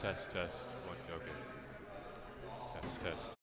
Test, test. One joking. Test, test.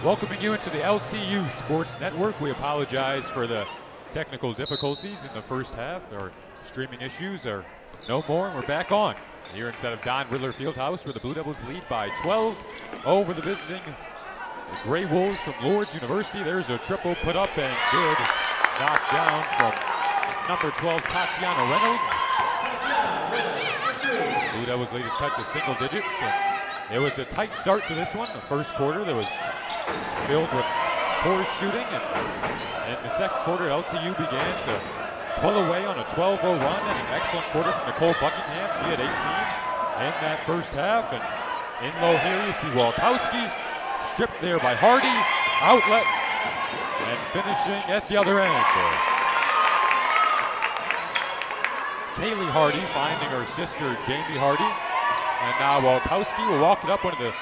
Welcoming you into the LTU Sports Network. We apologize for the technical difficulties in the first half. Our streaming issues are no more, and we're back on here instead of Don Riddler Fieldhouse, where the Blue Devils lead by 12 over the visiting Gray Wolves from Lourdes University. There's a triple put up and good. Knocked down from number 12, Tatiana Reynolds. Blue Devils lead is cut to single digits. And it was a tight start to this one. The first quarter that was filled with poor shooting, and in the second quarter, LTU began to pull away on a 12-0 run, and an excellent quarter from Nicole Buckingham. She had 18 in that first half, and in low here you see Walkowski, stripped there by Hardy, outlet, and finishing at the other end. Kaylee Hardy finding her sister Jamie Hardy, and now Walkowski will walk it up, one of the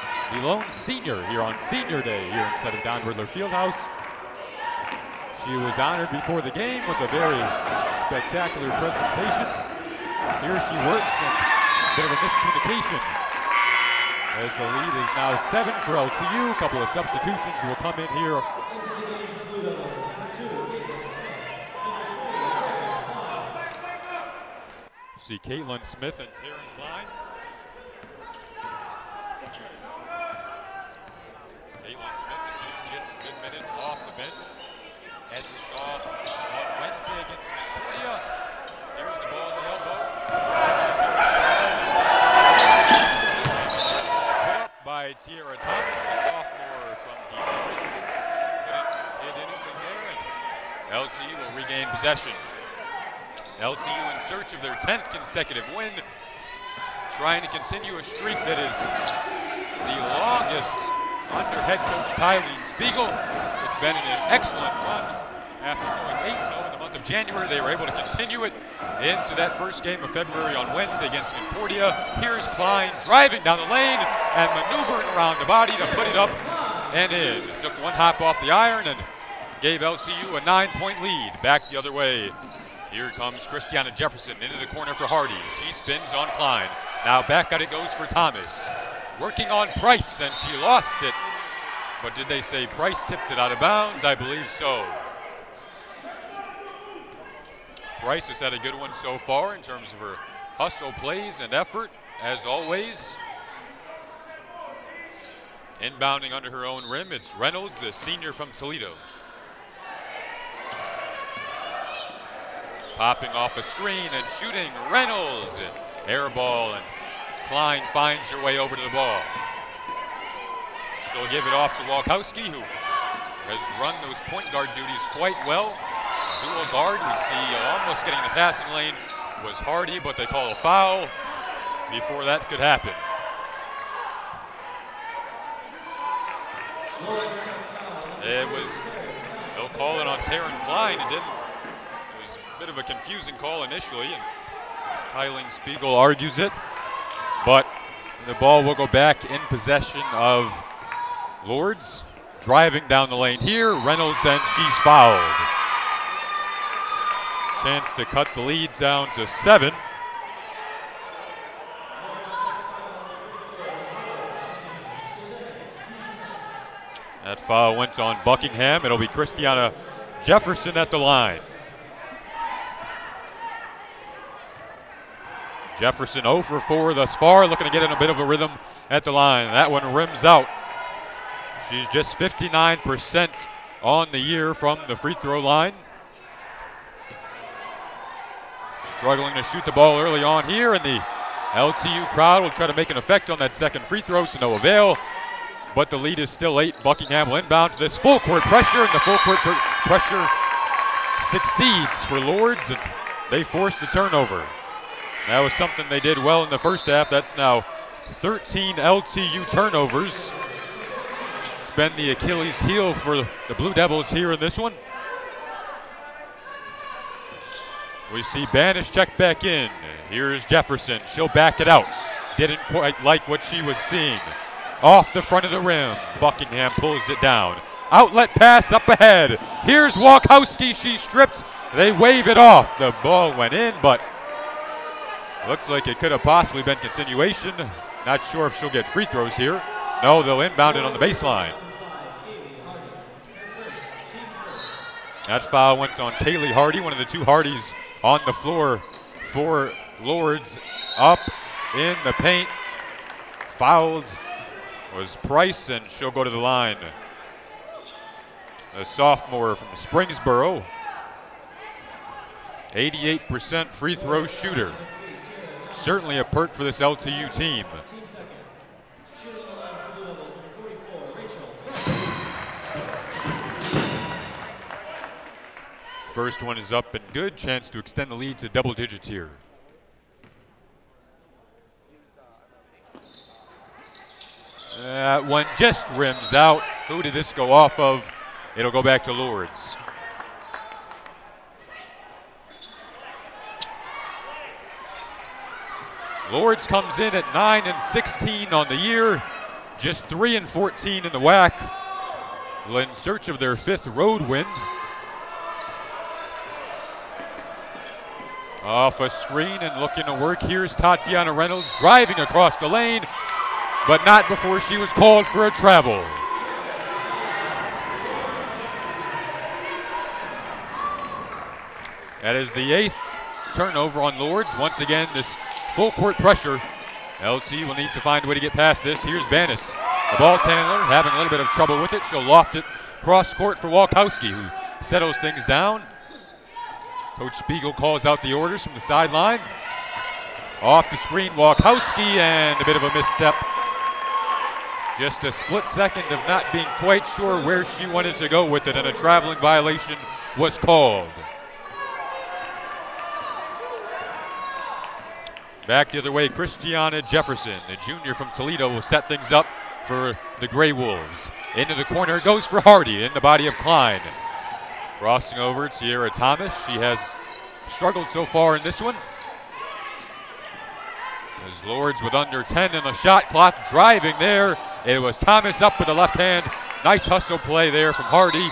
lone senior here on senior day here instead of Don Riddler Fieldhouse. She was honored before the game with a very spectacular presentation. Here she works, and a bit of a miscommunication as the lead is now 7 for LTU. A couple of substitutions will come in here. See Caitlin Smith and Taryn Klein. Caitlin Smith continues to get some good minutes off the bench, as we saw on Wednesday against Concordia. Here's the ball in the elbow. Put up by Tiara Thomas, the sophomore from Detroit. Couldn't hit anything there, and LTU will regain possession. LTU in search of their 10th consecutive win, trying to continue a streak that is the longest under head coach Kylie Spiegel. It's been an excellent run. After going 8-0 in the month of January, they were able to continue it into that first game of February on Wednesday against Concordia. Here's Klein driving down the lane and maneuvering around the body to put it up and in. It took one hop off the iron and gave LTU a 9-point lead. Back the other way. Here comes Christiana Jefferson into the corner for Hardy. She spins on Klein. Now back out it goes for Thomas. Working on Price, and she lost it. But did they say Price tipped it out of bounds? I believe so. Price has had a good one so far in terms of her hustle plays and effort, as always. Inbounding under her own rim, it's Reynolds, the senior from Toledo. Popping off a screen and shooting, Reynolds. Air ball, and Klein finds her way over to the ball. She'll give it off to Walkowski, who has run those point guard duties quite well. Dual guard, we see almost getting the passing lane was Hardy, but they call a foul before that could happen. They'll call it on Taryn Klein. It was a bit of a confusing call initially, and Kylie Spiegel argues it, but the ball will go back in possession of Lourdes. Driving down the lane here, Reynolds, and she's fouled. Chance to cut the lead down to 7. That foul went on Buckingham. It'll be Christiana Jefferson at the line. Jefferson 0 for 4 thus far, looking to get in a bit of a rhythm at the line. That one rims out. She's just 59% on the year from the free throw line. Struggling to shoot the ball early on here, and the LTU crowd will try to make an effect on that second free throw to no avail. But the lead is still 8. Buckingham will inbound to this full court pressure, and the full court pressure succeeds for Lourdes, and they force the turnover. That was something they did well in the first half. That's now 13 LTU turnovers. It's been the Achilles heel for the Blue Devils here in this one. We see Banish check back in. Here's Jefferson. She'll back it out. Didn't quite like what she was seeing. Off the front of the rim. Buckingham pulls it down. Outlet pass up ahead. Here's Walkowski. She stripped. They wave it off. The ball went in, but looks like it could have possibly been continuation. Not sure if she'll get free throws here. No, they'll inbound it on the baseline. That foul went on Kaylee Hardy, one of the two Hardys on the floor for Lourdes. Up in the paint. Fouled was Price, and she'll go to the line. A sophomore from Springsboro. 88% free throw shooter. Certainly a perk for this LTU team. First one is up and good. Chance to extend the lead to double digits here. That one just rims out. Who did this go off of? It'll go back to Lourdes. Lourdes comes in at 9-16 on the year, just 3-14 in the WAC. In search of their 5th road win. Off a screen and looking to work. Here's Tatiana Reynolds driving across the lane, but not before she was called for a travel. That is the 8th turnover on Lourdes. Once again, this full court pressure. LT will need to find a way to get past this. Here's Banis, the ball handler, having a little bit of trouble with it. She'll loft it cross court for Walkowski, who settles things down. Coach Spiegel calls out the orders from the sideline. Off the screen, Walkowski, and a bit of a misstep. Just a split second of not being quite sure where she wanted to go with it, and a traveling violation was called. Back the other way, Christiana Jefferson, the junior from Toledo, will set things up for the Gray Wolves. Into the corner, goes for Hardy in the body of Klein. Crossing over, Sierra Thomas. She has struggled so far in this one. As Lourdes with under 10 in the shot clock, driving there. It was Thomas up with the left hand. Nice hustle play there from Hardy.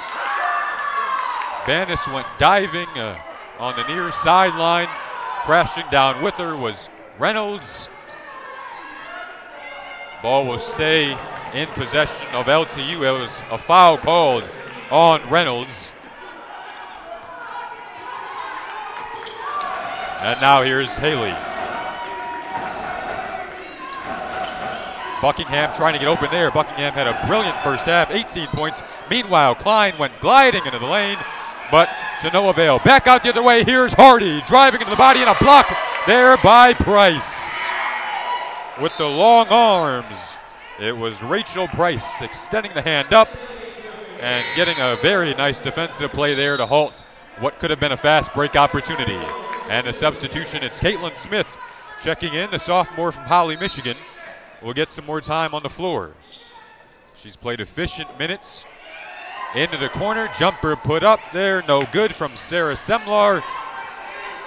Banis went diving on the near sideline. Crashing down with her was Reynolds. Ball will stay in possession of LTU. It was a foul called on Reynolds. And now here's Haley. Buckingham trying to get open there. Buckingham had a brilliant first half, 18 points. Meanwhile, Klein went gliding into the lane, but to no avail. Back out the other way, here's Hardy, driving into the body, and a block there by Price. With the long arms, it was Rachel Price extending the hand up and getting a very nice defensive play there to halt what could have been a fast break opportunity. And a substitution, it's Caitlin Smith checking in, the sophomore from Holly, Michigan. Will get some more time on the floor. She's played efficient minutes. Into the corner, jumper put up there, no good from Sarah Semlar.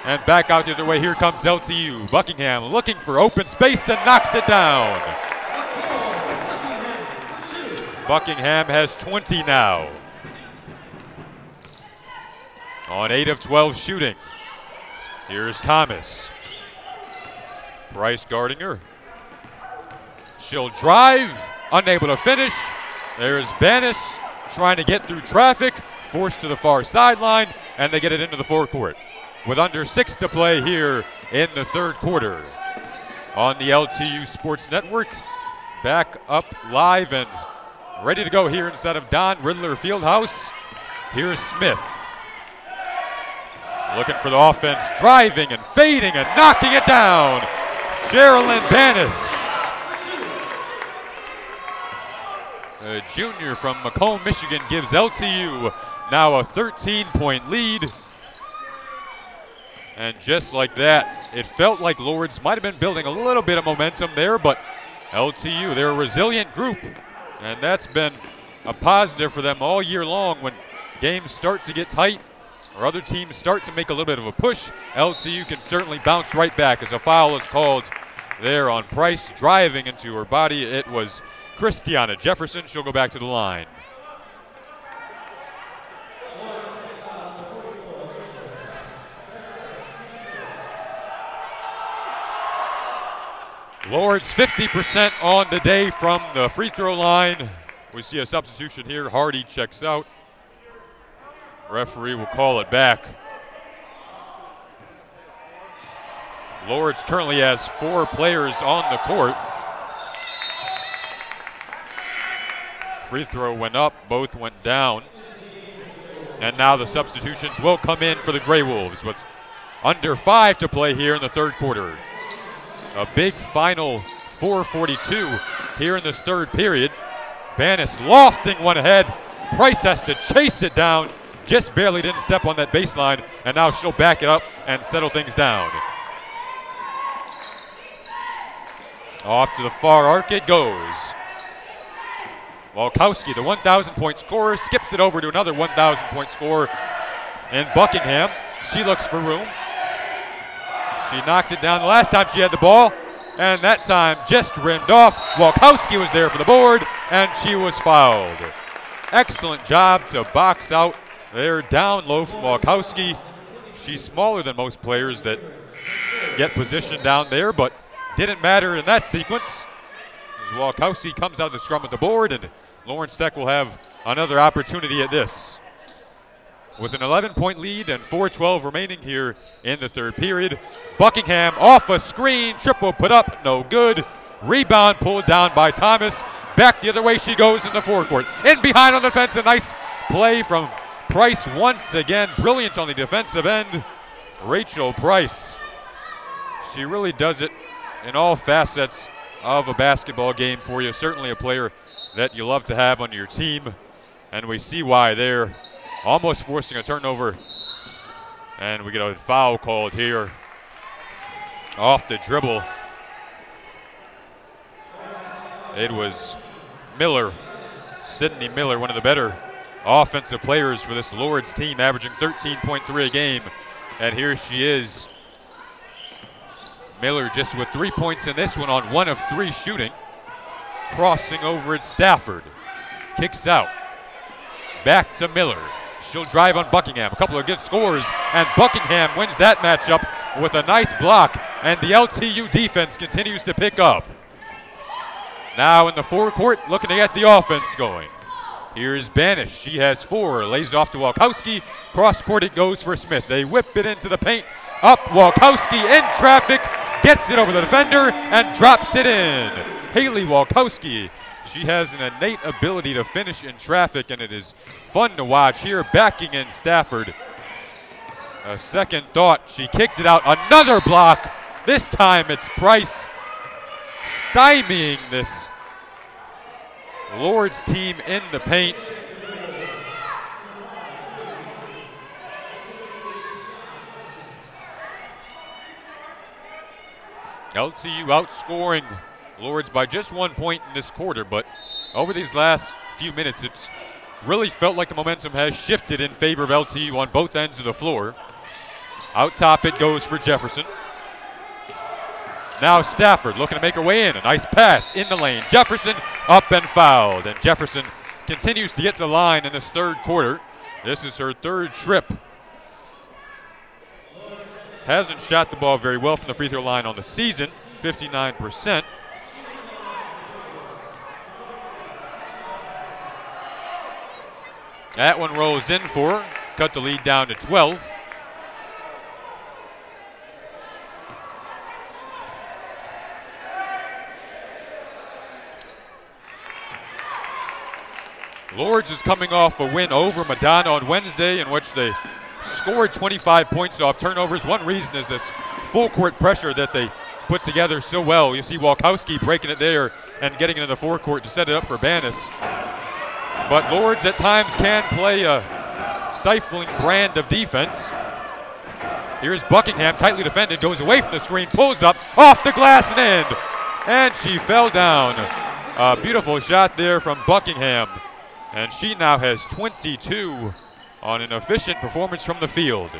And back out the other way, here comes LTU. Buckingham looking for open space and knocks it down. Buckingham has 20 now. On 8 of 12 shooting. Here's Thomas. Price guarding her. She'll drive, unable to finish. There's Banis trying to get through traffic, forced to the far sideline, and they get it into the forecourt. With under 6 to play here in the third quarter. On the LTU Sports Network, back up live and ready to go here inside of Don Riddler Fieldhouse. Here's Smith. Looking for the offense, driving and fading and knocking it down. Sherilyn Banis. A junior from Macomb, Michigan, gives LTU now a 13-point lead. And just like that, it felt like Lourdes might have been building a little bit of momentum there, but LTU, they're a resilient group. And that's been a positive for them all year long. When games start to get tight or other teams start to make a little bit of a push, LTU can certainly bounce right back as a foul is called there on Price, driving into her body. It was Christiana Jefferson. She'll go back to the line. Lourdes 50% on the day from the free throw line. We see a substitution here. Hardy checks out. Referee will call it back. Lourdes currently has 4 players on the court. Free throw went up, both went down. And now the substitutions will come in for the Grey Wolves with under 5 to play here in the third quarter. A big final 4:42 here in this third period. Banis lofting one ahead. Price has to chase it down. Just barely didn't step on that baseline, and now she'll back it up and settle things down. Off to the far arc it goes. Walkowski, the 1,000-point scorer, skips it over to another 1,000-point scorer in Buckingham. She looks for room. She knocked it down the last time she had the ball, and that time just rimmed off. Walkowski was there for the board, and she was fouled. Excellent job to box out there down low from Walkowski. She's smaller than most players that get positioned down there, but didn't matter in that sequence. As Walkowski comes out of the scrum at the board, and Lawrence Tech will have another opportunity at this. With an 11-point lead and 4:12 remaining here in the third period, Buckingham off a screen, triple put up, no good. Rebound pulled down by Thomas. Back the other way she goes in the forecourt. In behind on the fence, a nice play from Price once again. Brilliant on the defensive end. Rachel Price. She really does it in all facets of a basketball game for you. Certainly a player that you love to have on your team. And we see why there. Almost forcing a turnover. And we get a foul called here. Off the dribble. It was Miller, Sydney Miller, one of the better offensive players for this Lourdes team, averaging 13.3 a game. And here she is. Miller just with 3 points in this one on 1 of 3 shooting. Crossing over at Stafford. Kicks out. Back to Miller. She'll drive on Buckingham. A couple of good scores, and Buckingham wins that matchup with a nice block, and the LTU defense continues to pick up. Now in the forecourt, looking to get the offense going. Here's Banish. She has 4. Lays it off to Walkowski. Cross court it goes for Smith. They whip it into the paint. Up Walkowski in traffic. Gets it over the defender and drops it in. Haley Walkowski. She has an innate ability to finish in traffic, and it is fun to watch here. Backing in Stafford. A second thought. She kicked it out. Another block. This time it's Price stymieing this Lourdes team in the paint. LTU outscoring Lourdes by just 1 point in this quarter, but over these last few minutes, it's really felt like the momentum has shifted in favor of LTU on both ends of the floor. Out top it goes for Jefferson. Now Stafford looking to make her way in. A nice pass in the lane. Jefferson up and fouled. And Jefferson continues to get to the line in this third quarter. This is her third trip. Hasn't shot the ball very well from the free throw line on the season, 59%. That one rolls in for her. Cut the lead down to 12. Lourdes is coming off a win over Madonna on Wednesday, in which they scored 25 points off turnovers. One reason is this full court pressure that they put together so well. You see Walkowski breaking it there and getting into the forecourt to set it up for Banis. But Lourdes at times can play a stifling brand of defense. Here's Buckingham, tightly defended, goes away from the screen, pulls up, off the glass and in. And she fell down. A beautiful shot there from Buckingham. And she now has 22 on an efficient performance from the field.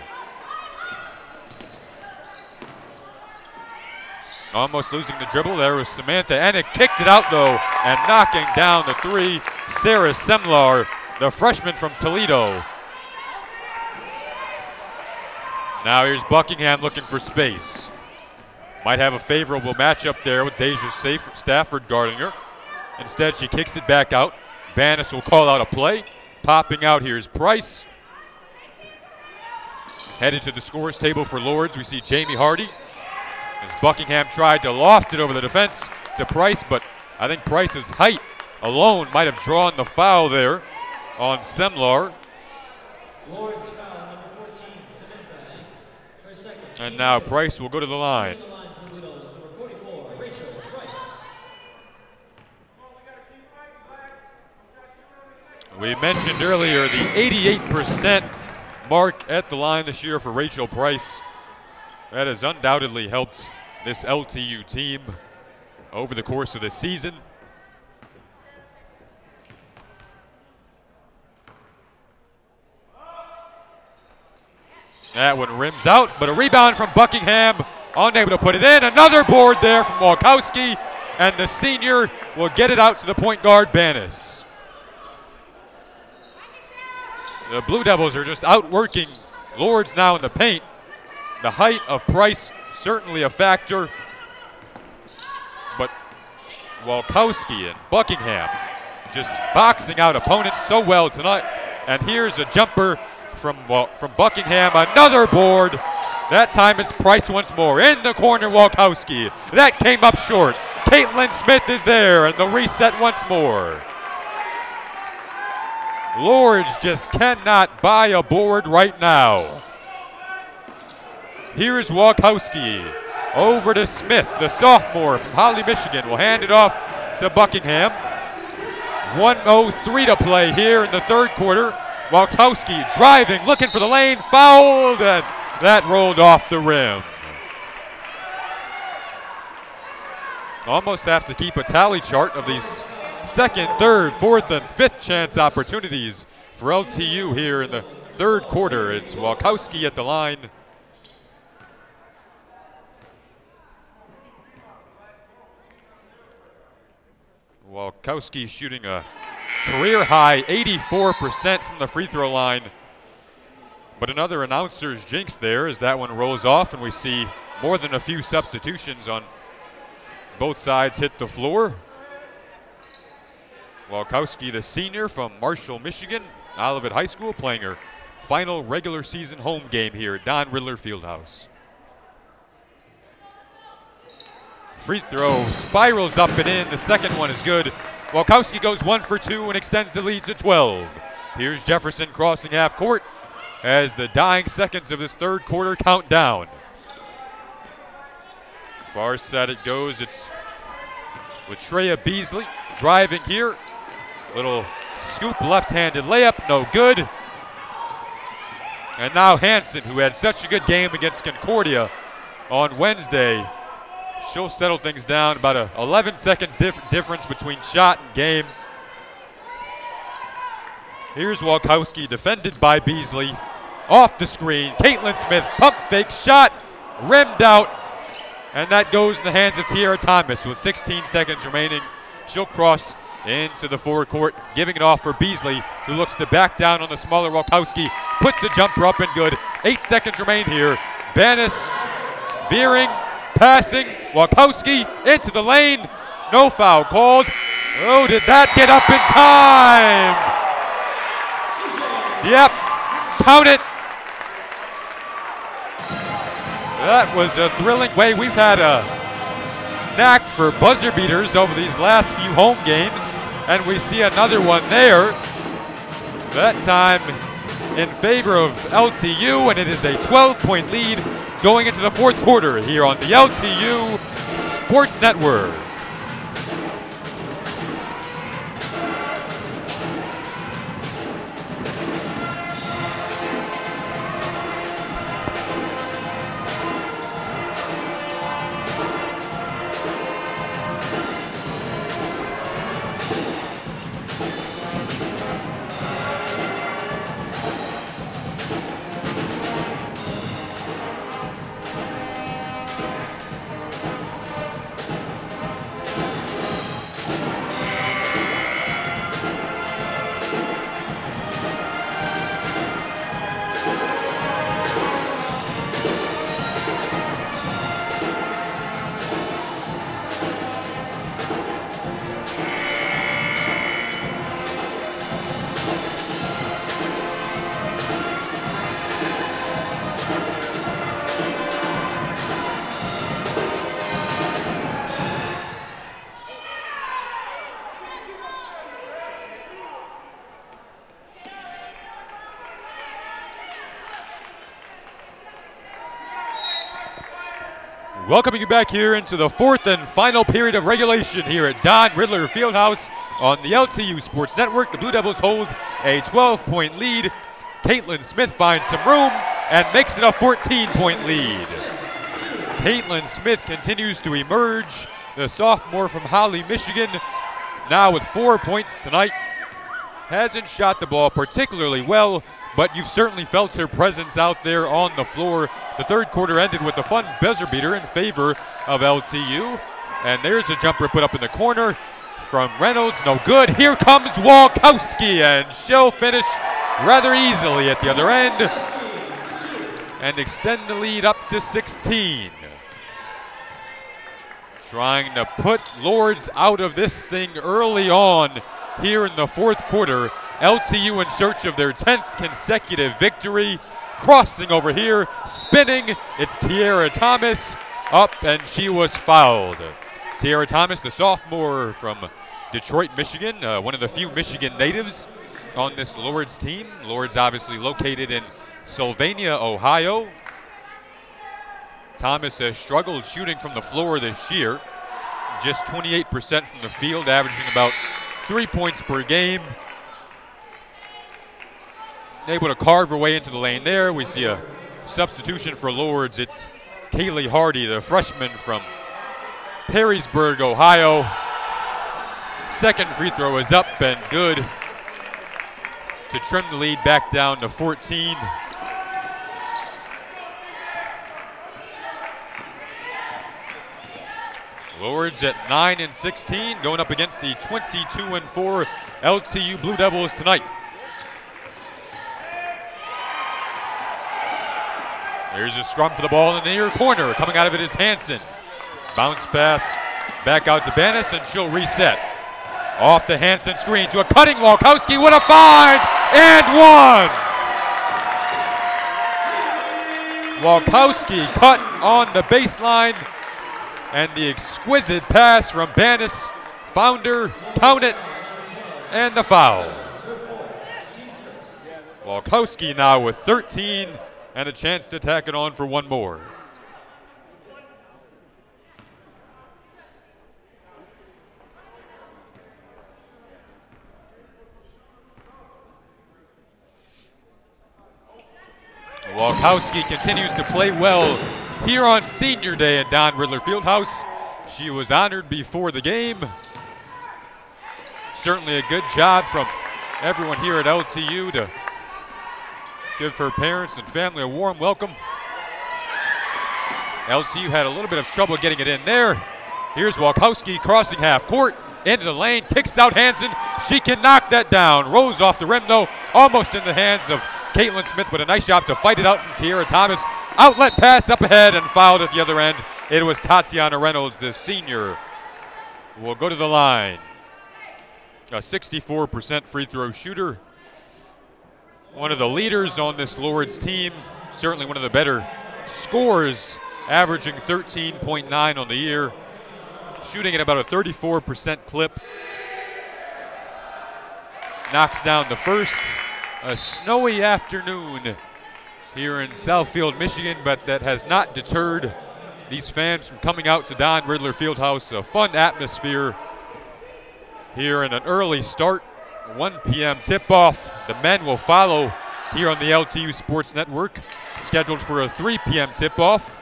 Almost losing the dribble. There was Samantha Enick. Kicked it out, though, and knocking down the 3. Sarah Semlar, the freshman from Toledo. Now here's Buckingham looking for space. Might have a favorable matchup there with Deja Stafford guarding her. Instead, she kicks it back out. Banis will call out a play. Popping out, here's Price. Headed to the scores table for Lords, we see Jamie Hardy as Buckingham tried to loft it over the defense to Price, but I think Price's height alone might have drawn the foul there on Semlar. Lords foul number 14, Samantha. Her second. And now Price will go to the line. Number 44, Rachel Price. We mentioned earlier the 88% mark at the line this year for Rachel Price. That has undoubtedly helped this LTU team over the course of the season. That one rims out, but a rebound from Buckingham, unable to put it in. Another board there from Walkowski, and the senior will get it out to the point guard, Banis. The Blue Devils are just outworking Lords now in the paint. The height of Price certainly a factor, but Walkowski and Buckingham just boxing out opponents so well tonight. And here's a jumper from Buckingham, another board. That time it's Price once more. In the corner, Walkowski. That came up short. Caitlin Smith is there, and the reset once more. Lords just cannot buy a board right now. Here's Walkowski over to Smith, the sophomore from Holly, Michigan. Will hand it off to Buckingham. 1:03 to play here in the third quarter. Walkowski driving, looking for the lane, fouled, and that rolled off the rim. Almost have to keep a tally chart of these second, third, fourth, and fifth chance opportunities for LTU here in the third quarter. It's Walkowski at the line. Walkowski shooting a career high 84% from the free throw line. But another announcer's jinx there as that one rolls off, and we see more than a few substitutions on both sides hit the floor. Walkowski, the senior from Marshall, Michigan, Olivet High School, playing her final regular season home game here at Don Riddler Fieldhouse. Free throw spirals up and in. The second one is good. Walkowski goes 1 for 2 and extends the lead to 12. Here's Jefferson crossing half court as the dying seconds of this third quarter count down. Far side it goes. It's Latreia Beasley driving here. Little scoop left-handed layup, no good. And now Hanson, who had such a good game against Concordia on Wednesday. She'll settle things down, about a 11 seconds difference between shot and game. Here's Walkowski, defended by Beasley. Off the screen, Caitlin Smith, pump fake, shot, rimmed out. And that goes in the hands of Tiara Thomas with 16 seconds remaining. She'll cross into the forecourt, giving it off for Beasley, who looks to back down on the smaller Walkowski. Puts the jumper up and good. 8 seconds remain here. Banis veering, passing, Walkowski into the lane. No foul called. Oh, did that get up in time? Yep, count it. That was a thrilling way. We've had a knack for buzzer beaters over these last few home games, and we see another one there. That time in favor of LTU, and it is a 12-point lead going into the fourth quarter here on the LTU Sports Network. Welcoming you back here into the fourth and final period of regulation here at Don Riddler Fieldhouse on the LTU Sports Network. The Blue Devils hold a 12-point lead. Caitlin Smith finds some room and makes it a 14-point lead. Caitlin Smith continues to emerge, the sophomore from Holly, Michigan, now with 4 points tonight. Hasn't shot the ball particularly well, but you've certainly felt her presence out there on the floor. The third quarter ended with a fun buzzer beater in favor of LTU. And there's a jumper put up in the corner from Reynolds, no good. Here comes Walkowski, and she'll finish rather easily at the other end and extend the lead up to 16. Trying to put Lourdes out of this thing early on here in the fourth quarter. LTU in search of their 10th consecutive victory. Crossing over here, spinning, it's Tiara Thomas up, and she was fouled. Tiara Thomas, the sophomore from Detroit, Michigan, one of the few Michigan natives on this Lourdes team. Lourdes obviously located in Sylvania, Ohio. Thomas has struggled shooting from the floor this year. Just 28% from the field, averaging about 3 points per game. Able to carve her way into the lane there. We see a substitution for Lourdes. It's Kaylee Hardy, the freshman from Perrysburg, Ohio. Second free throw is up and good to trim the lead back down to 14. Lourdes at 9-16, going up against the 22-4 LTU Blue Devils tonight. There's a scrum for the ball in the near corner. Coming out of it is Hansen. Bounce pass back out to Banis, and she'll reset. Off the Hansen screen to a cutting Walkowski. What a find! And one! Walkowski cut on the baseline, and the exquisite pass from Banis found her, count it, and the foul. Walkowski now with 13 and a chance to tack it on for one more. Walkowski continues to play well here on Senior Day at Don Riddler Fieldhouse. She was honored before the game. Certainly a good job from everyone here at LTU to give her parents and family a warm welcome. LTU had a little bit of trouble getting it in there. Here's Walkowski crossing half court, into the lane, kicks out Hansen. She can knock that down. Rose off the rim though, almost in the hands of Caitlin Smith, but a nice job to fight it out from Tiara Thomas. Outlet pass up ahead and fouled at the other end. It was Tatiana Reynolds, the senior, will go to the line. A 64% free throw shooter. One of the leaders on this Lourdes team, certainly one of the better scorers, averaging 13.9 on the year, shooting at about a 34% clip. Knocks down the first. A snowy afternoon here in Southfield, Michigan, but that has not deterred these fans from coming out to Don Riddler Fieldhouse. A fun atmosphere here in an early start. 1 p.m. tip-off. The men will follow here on the LTU Sports Network, scheduled for a 3 p.m. tip-off.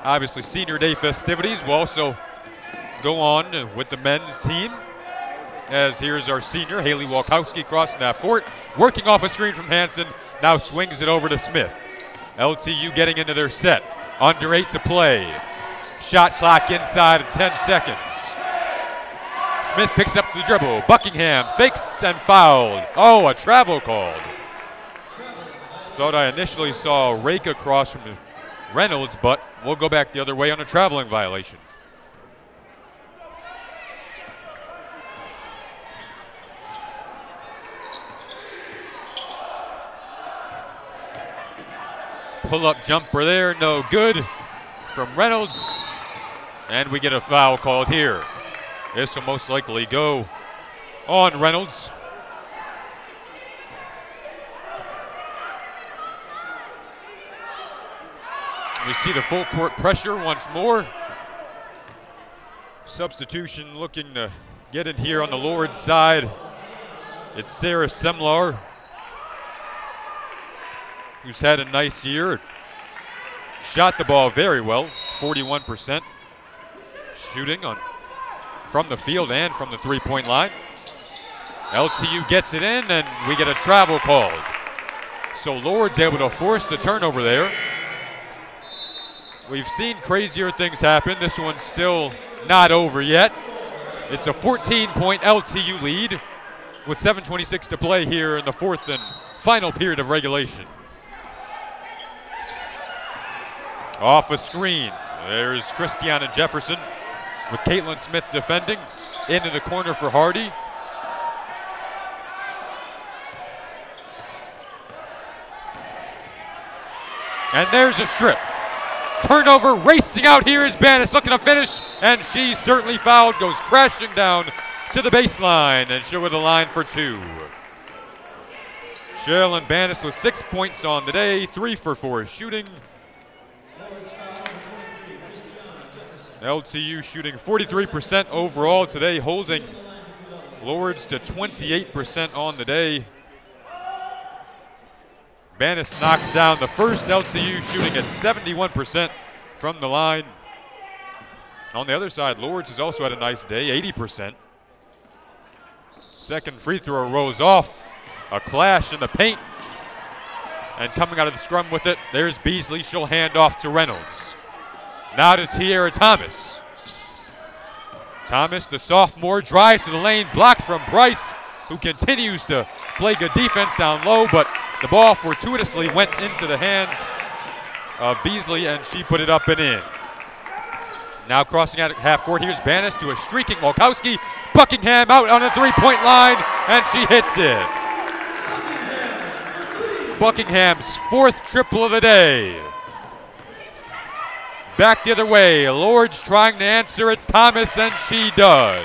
Obviously, Senior Day festivities will also go on with the men's team, as here's our senior, Haley Walkowski, crossing half court, working off a screen from Hansen, now swings it over to Smith. LTU getting into their set. Under 8 to play. Shot clock inside of 10 seconds. Smith picks up the dribble. Buckingham fakes and fouled. Oh, a travel called. Thought I initially saw a rake across from Reynolds, but we'll go back the other way on a traveling violation. Pull-up jumper there, no good from Reynolds. And we get a foul called here. This will most likely go on Reynolds. We see the full court pressure once more. Substitution looking to get in here on the Lord's side. It's Sarah Semlar, who's had a nice year. Shot the ball very well, 41% shooting from the field and from the three-point line. LTU gets it in, and we get a travel called. So Lord's able to force the turnover there. We've seen crazier things happen. This one's still not over yet. It's a 14-point LTU lead with 7:26 to play here in the fourth and final period of regulation. Off a screen, there's Christiana Jefferson with Caitlin Smith defending. Into the corner for Hardy. And there's a strip. Turnover, racing out here is Bannis looking to finish, and she certainly fouled, goes crashing down to the baseline, and she'll go to the line for two. Sherilyn Bannis with 6 points on the day, 3 for 4 shooting. LTU shooting 43% overall today, holding Lords to 28% on the day. Bannis knocks down the first. LTU shooting at 71% from the line. On the other side, Lords has also had a nice day, 80%. Second free throw rolls off. A clash in the paint. And coming out of the scrum with it, there's Beasley. She'll hand off to Reynolds. Now to Tiara Thomas. Thomas, the sophomore, drives to the lane, blocked from Bryce, who continues to play good defense down low, but the ball fortuitously went into the hands of Beasley, and she put it up and in. Now crossing out at half court, here's Bannis to a streaking Walkowski. Buckingham out on the three-point line, and she hits it. Buckingham's fourth triple of the day. Back the other way, Lords trying to answer, it's Thomas, and she does.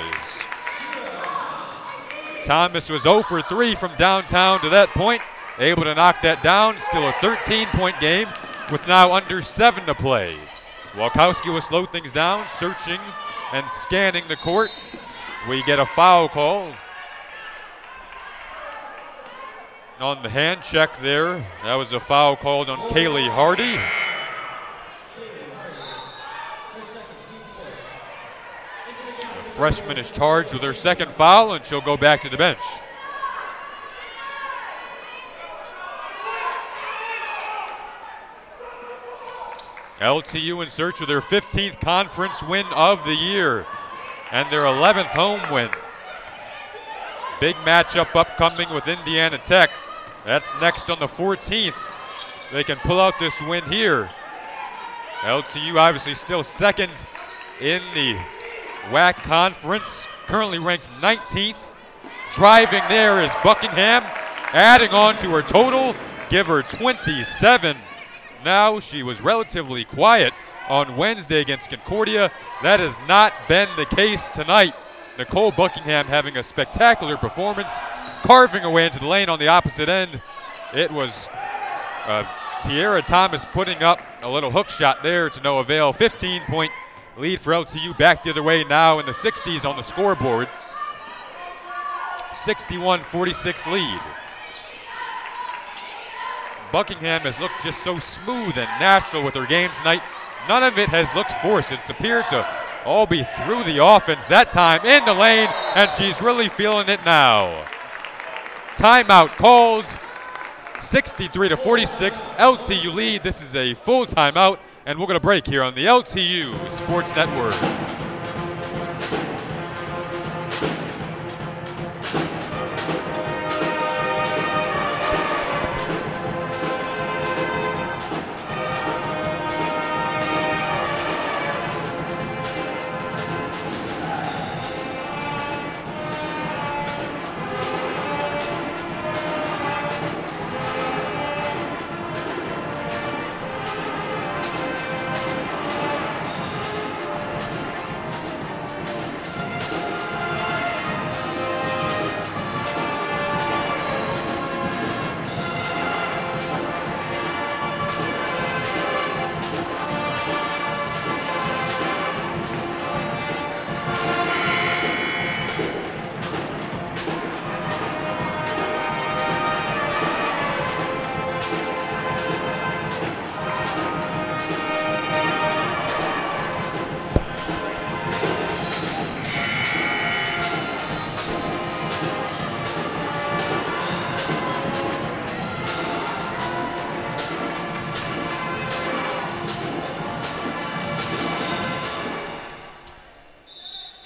Thomas was 0 for 3 from downtown to that point, able to knock that down. Still a 13-point game with now under 7 to play. Walkowski will slow things down, searching and scanning the court. We get a foul call on the hand check there. That was a foul called on Kaylee Hardy. The freshman is charged with her second foul, and she'll go back to the bench. LTU in search of their 15th conference win of the year and their 11th home win. Big matchup upcoming with Indiana Tech. That's next on the 14th. They can pull out this win here. LTU obviously still second in the WAC conference, currently ranked 19th. Driving there is Buckingham, adding on to her total, give her 27. Now, she was relatively quiet on Wednesday against Concordia. That has not been the case tonight. Nicole Buckingham having a spectacular performance, carving away into the lane on the opposite end. It was Tiara Thomas putting up a little hook shot there to no avail. 15-point lead for LTU, back the other way now in the 60s on the scoreboard. 61-46 lead. Buckingham has looked just so smooth and natural with her game tonight. None of it has looked forced. It's appeared to all be through the offense. That time in the lane, and she's really feeling it now. Timeout called. 63-46, LTU lead. This is a full timeout, and we're going to break here on the LTU Sports Network.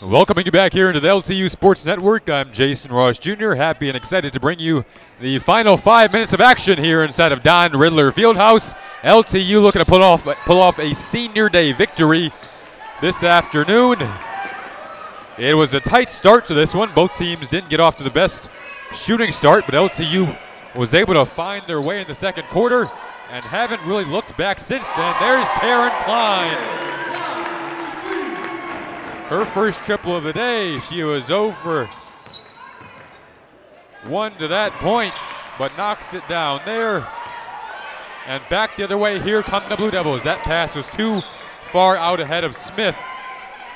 Welcoming you back here into the LTU Sports Network. I'm Jason Ross Jr., happy and excited to bring you the final 5 minutes of action here inside of Don Riddler Fieldhouse. LTU looking to pull off a senior day victory this afternoon. It was a tight start to this one. Both teams didn't get off to the best shooting start, but LTU was able to find their way in the second quarter and haven't really looked back since then. There's Taryn Klein. Her first triple of the day. She was 0 for 1 to that point, but knocks it down there. And back the other way, here come the Blue Devils. That pass was too far out ahead of Smith.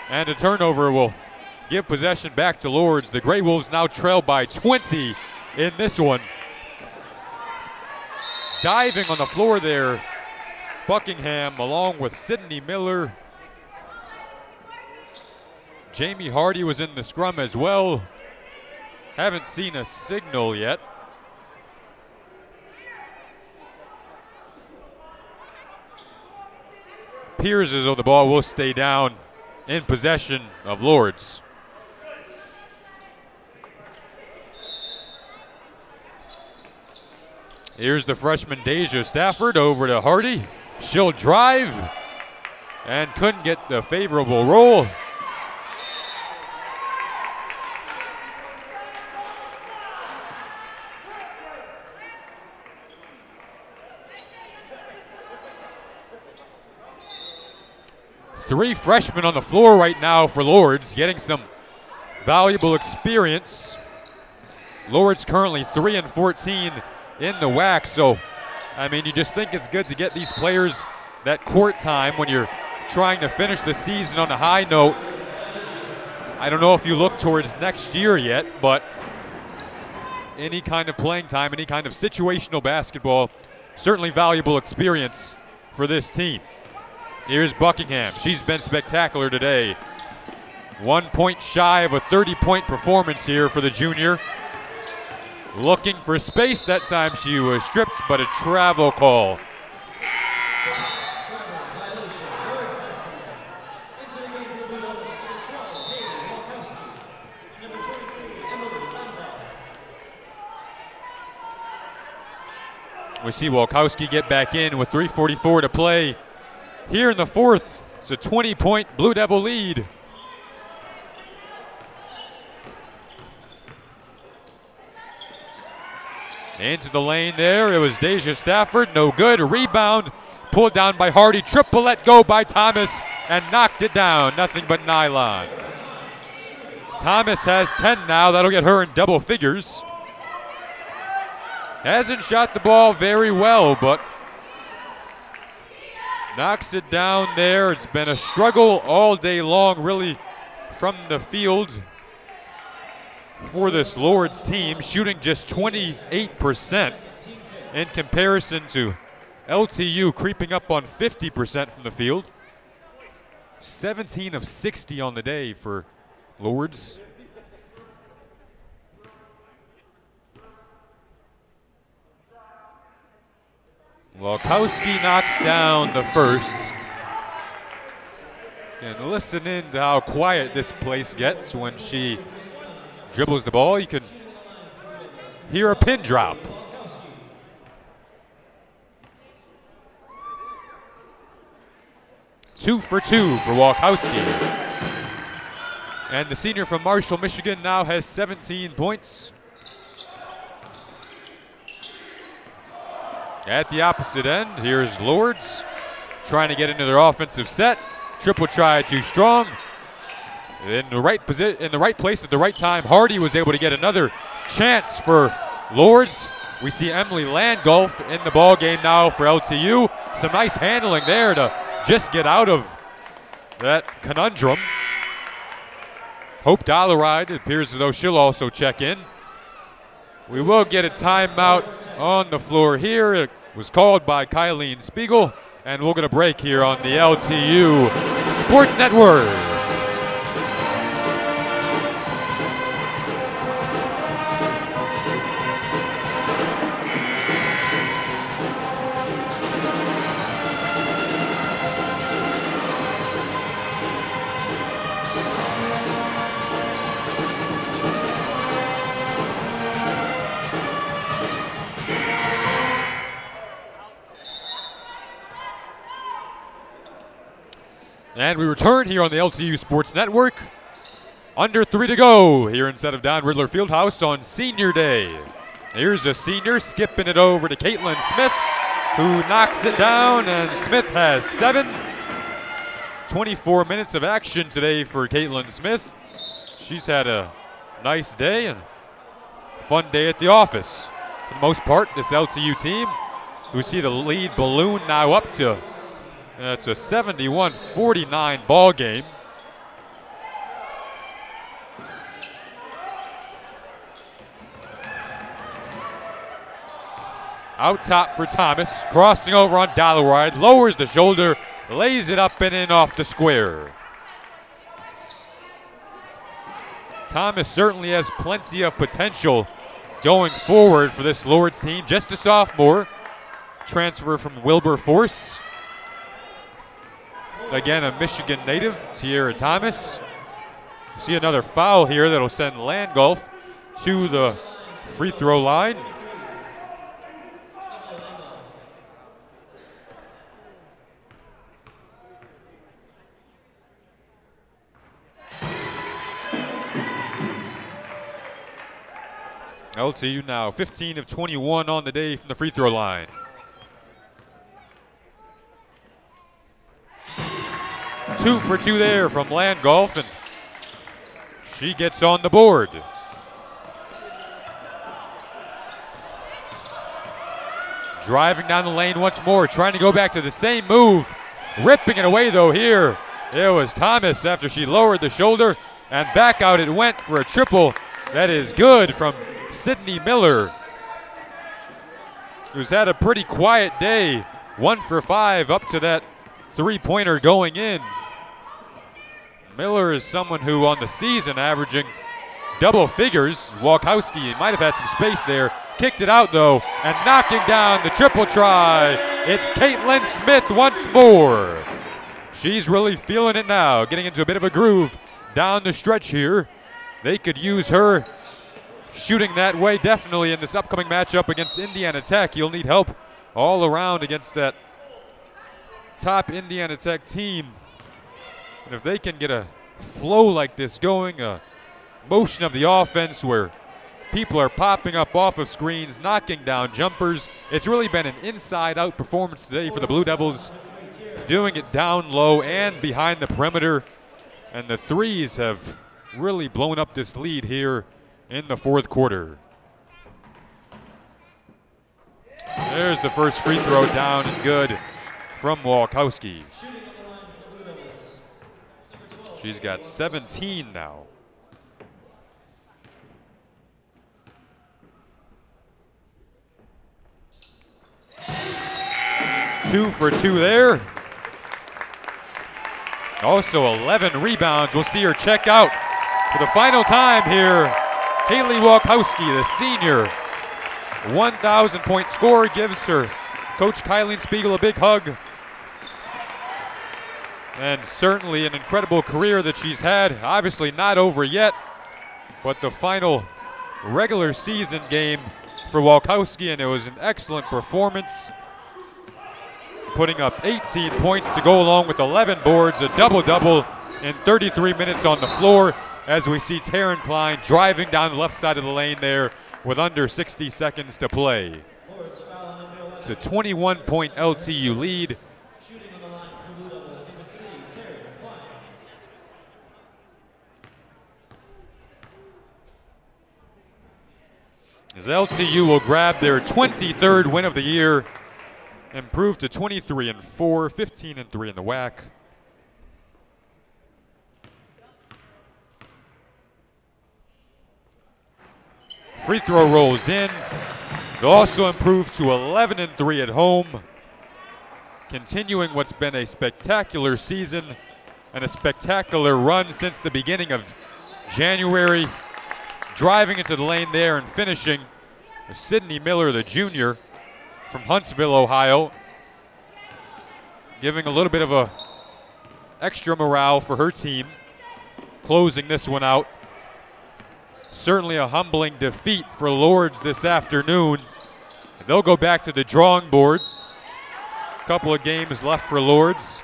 And a turnover will give possession back to Lourdes. The Grey Wolves now trail by 20 in this one. Diving on the floor there, Buckingham along with Sydney Miller. Jamie Hardy was in the scrum as well. Haven't seen a signal yet. Appears as though the ball will stay down in possession of Lourdes. Here's the freshman Deja Stafford over to Hardy. She'll drive and couldn't get the favorable roll. Three freshmen on the floor right now for Lourdes, getting some valuable experience. Lourdes currently 3 and 14 in the WAC, so I mean, you just think it's good to get these players that court time when you're trying to finish the season on a high note. I don't know if you look towards next year yet, but any kind of playing time, any kind of situational basketball, certainly valuable experience for this team. Here's Buckingham. She's been spectacular today. 1 point shy of a 30-point performance here for the junior. Looking for space. That time she was stripped, but a travel call. We see Walkowski get back in with 3:44 to play. Here in the fourth, it's a 20-point Blue Devil lead. Into the lane there, it was Deja Stafford, no good. A rebound, pulled down by Hardy. Triple let go by Thomas and knocked it down, nothing but nylon. Thomas has 10 now, that'll get her in double figures. Hasn't shot the ball very well, but knocks it down there. It's been a struggle all day long, really, from the field for this Lourdes team, shooting just 28% in comparison to LTU creeping up on 50% from the field. 17 of 60 on the day for Lourdes. Walkowski knocks down the first. And listen in to how quiet this place gets when she dribbles the ball. You can hear a pin drop. Two for Walkowski. And the senior from Marshall, Michigan now has 17 points. At the opposite end, here's Lourdes trying to get into their offensive set. Triple try too strong. In the right place at the right time, Hardy was able to get another chance for Lourdes. We see Emily Landgolf in the ball game now for LTU. Some nice handling there to just get out of that conundrum. Hope Dollaride, it appears as though she'll also check in. We will get a timeout on the floor here. It was called by Kylene Spiegel, and we'll get a break here on the LTU Sports Network. And we return here on the LTU Sports Network. Under 3 to go here inside of Don Riddler Fieldhouse on Senior Day. Here's a senior skipping it over to Caitlin Smith, who knocks it down, and Smith has 7. 24 minutes of action today for Caitlin Smith. She's had a nice day and fun day at the office. For the most part, this LTU team, we see the lead balloon now up to, it's a 71-49 ball game. Out top for Thomas, crossing over on Dollaride, lowers the shoulder, lays it up and in off the square. Thomas certainly has plenty of potential going forward for this Lords team. Just a sophomore, transfer from Wilberforce. Again, a Michigan native, Tiara Thomas. See another foul here that'll send Landgolf to the free throw line. LTU now 15 of 21 on the day from the free throw line. Two for two there from Landgolf, and she gets on the board. Driving down the lane once more, trying to go back to the same move. Ripping it away though here. It was Thomas after she lowered the shoulder, and back out it went for a triple. That is good from Sydney Miller, who's had a pretty quiet day. 1 for 5 up to that three-pointer going in. Miller is someone who on the season averaging double figures. Walkowski might have had some space there. Kicked it out though, and knocking down the triple try. It's Caitlin Smith once more. She's really feeling it now, getting into a bit of a groove down the stretch here. They could use her shooting that way definitely in this upcoming matchup against Indiana Tech. You'll need help all around against that top Indiana Tech team. And if they can get a flow like this going, a motion of the offense where people are popping up off of screens, knocking down jumpers, it's really been an inside-out performance today for the Blue Devils, doing it down low and behind the perimeter. And the threes have really blown up this lead here in the fourth quarter. There's the first free throw down and good from Walkowski. She's got 17 now. Two for two there. Also 11 rebounds. We'll see her check out for the final time here. Haley Walkowski, the senior, 1,000-point scorer, gives her Coach Kylie Spiegel a big hug. And certainly an incredible career that she's had. Obviously not over yet, but the final regular season game for Walkowski, and it was an excellent performance, putting up 18 points to go along with 11 boards, a double-double in 33 minutes on the floor, as we see Taryn Klein driving down the left side of the lane there with under 60 seconds to play. It's a 21-point LTU lead. As LTU will grab their 23rd win of the year, improve to 23-4, 15-3 in the WAC. Free throw rolls in. They'll also improve to 11-3 at home, continuing what's been a spectacular season and a spectacular run since the beginning of January. Driving into the lane there and finishing, Sydney Miller, the junior from Huntsville, Ohio, giving a little bit of a extra morale for her team, closing this one out. Certainly a humbling defeat for Lords this afternoon. They'll go back to the drawing board. A couple of games left for Lords.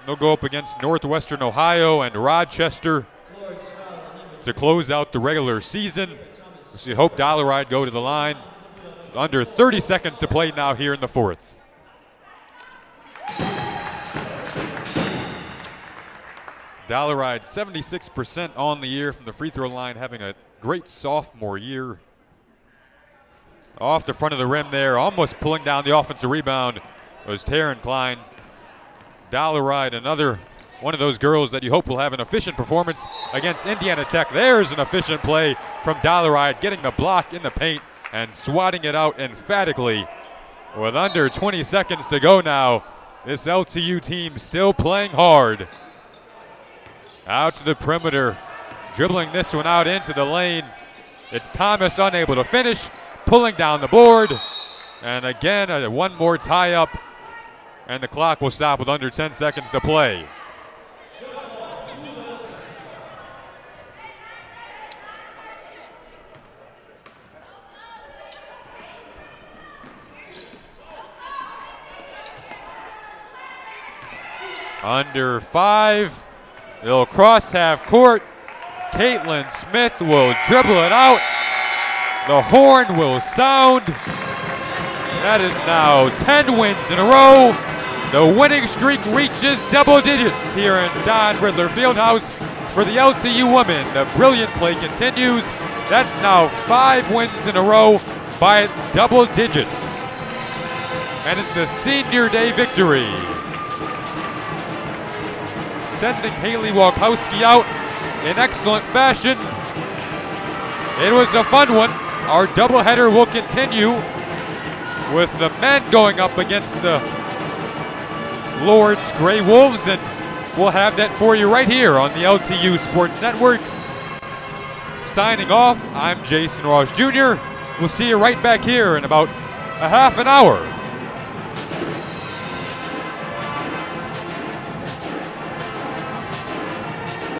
They'll go up against Northwestern Ohio and Rochester to close out the regular season. We see Hope Dollaride go to the line. Under 30 seconds to play now here in the fourth. Dollaride 76% on the year from the free throw line, having a great sophomore year. Off the front of the rim there, almost pulling down the offensive rebound was Taryn Klein. Dollaride, another one of those girls that you hope will have an efficient performance against Indiana Tech. There's an efficient play from Dollaride, getting the block in the paint and swatting it out emphatically. With under 20 seconds to go now, this LTU team still playing hard. Out to the perimeter, dribbling this one out into the lane. It's Thomas unable to finish, pulling down the board. And again, one more tie up, and the clock will stop with under 10 seconds to play. Under 5. They'll cross half court. Caitlin Smith will dribble it out. The horn will sound. That is now 10 wins in a row. The winning streak reaches double digits here in Don Riddler Fieldhouse for the LTU women. The brilliant play continues. That's now 5 wins in a row by double digits. And it's a senior day victory. Sending Haley Walkowski out in excellent fashion. It was a fun one. Our doubleheader will continue with the men going up against the Lord's Grey Wolves, and we'll have that for you right here on the LTU Sports Network. Signing off, I'm Jason Ross Jr. We'll see you right back here in about a half an hour.